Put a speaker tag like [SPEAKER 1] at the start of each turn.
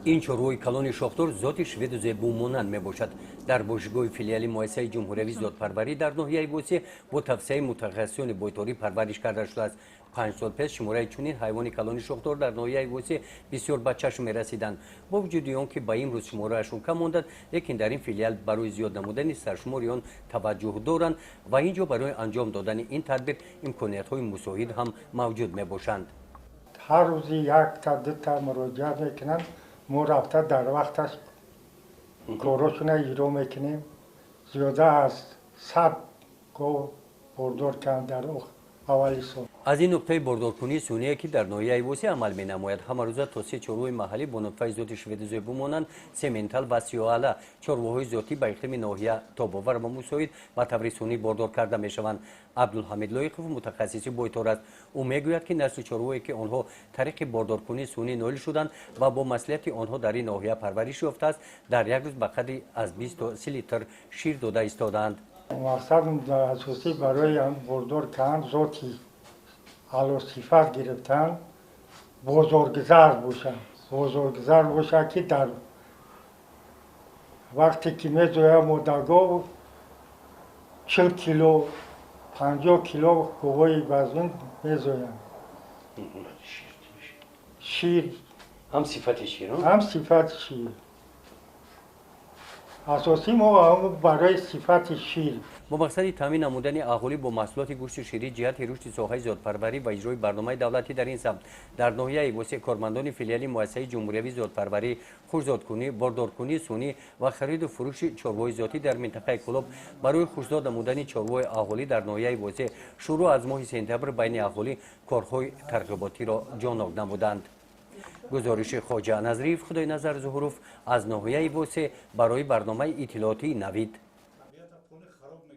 [SPEAKER 1] این چروی کلان شاخدار ذات شوید و زبونمانند می باشد. در باشگاه فیلیالی مؤسسه جمهوری زادپروری در ناحیه وسیع با توسعه متخصصان بایطاری پرورش کرده شده است. 5 سال پیش شماره چنین حیوان کلان شاخدار در ناحیه وسیع بسیار به چشم می رسیدند. با وجود آنکه به امروز شمارهشون کم مانده، لیکن در این فیلیال برای زیاد نمودن سرشماری آن توجه دارند و اینجا برای انجام دادن این تدبیر امکانیت های مساعد هم موجود می باشند.
[SPEAKER 2] هر روز یک تا دو تا مراجعه میکنند. ما رفته در وقتش کاراشون اجرا میکنیم. زیاده از 100 گاو بردار کردن در اولی سال.
[SPEAKER 1] از این نقطه بردارکنی سونی که در ناحیه وسیع عمل می نماید، همه روزه تا 3 چروی محلی با نطفه ذات شوید زیبو مانند سیمنتال و سیاله چروهای ذاتی به اقلیم ناحیه تاباور و مساعد به طور سونی بردار کرده می شوند. عبدالحمید لایقوف متخصص بایطار است. او میگوید که نسل چروهایی که آنها طریق بردارکنی سونی نائل شدند و با مسئولیت آنها در این ناحیه پرورش یافته است، در یک روز به قدری از 20 تا 30 لیتر شیر داده ایستادند.
[SPEAKER 2] مقصد اساسی برای بردار کردن ذاتی اعلی صفت گرفتن بازارگذار باشه که در وقتی که میزویم مدرگاه 40 کیلو 50 کیلو گوهای وزن میزویم. شیر
[SPEAKER 1] هم صفت شیر
[SPEAKER 2] هم صفت شیر اساسی ما برای صفت شیر
[SPEAKER 1] با مقصد تامین نمودن اهالی با محصولات گوشت شیری جهت رشد ساحه زادپروری و اجرای برنامه دولتی در این سمت در ناحیه وسیع کارمندان فیلیالی مؤسسه جمهوری زادپروری خوشزادکنی، باردارکنی سونی و خرید و فروش چارواهای ذاتی در منطقه کلوب برای خوشزاد نمودن چارواهای اهالی در ناحیه وسیع شروع از ماه سپتامبر بین اهالی کارهای ترغیباتی را جانب نمودند. گزارش خواجه نظریف خدای نظر ظهوروف از ناحیه وسیع برای برنامه اطلاعاتی نوید.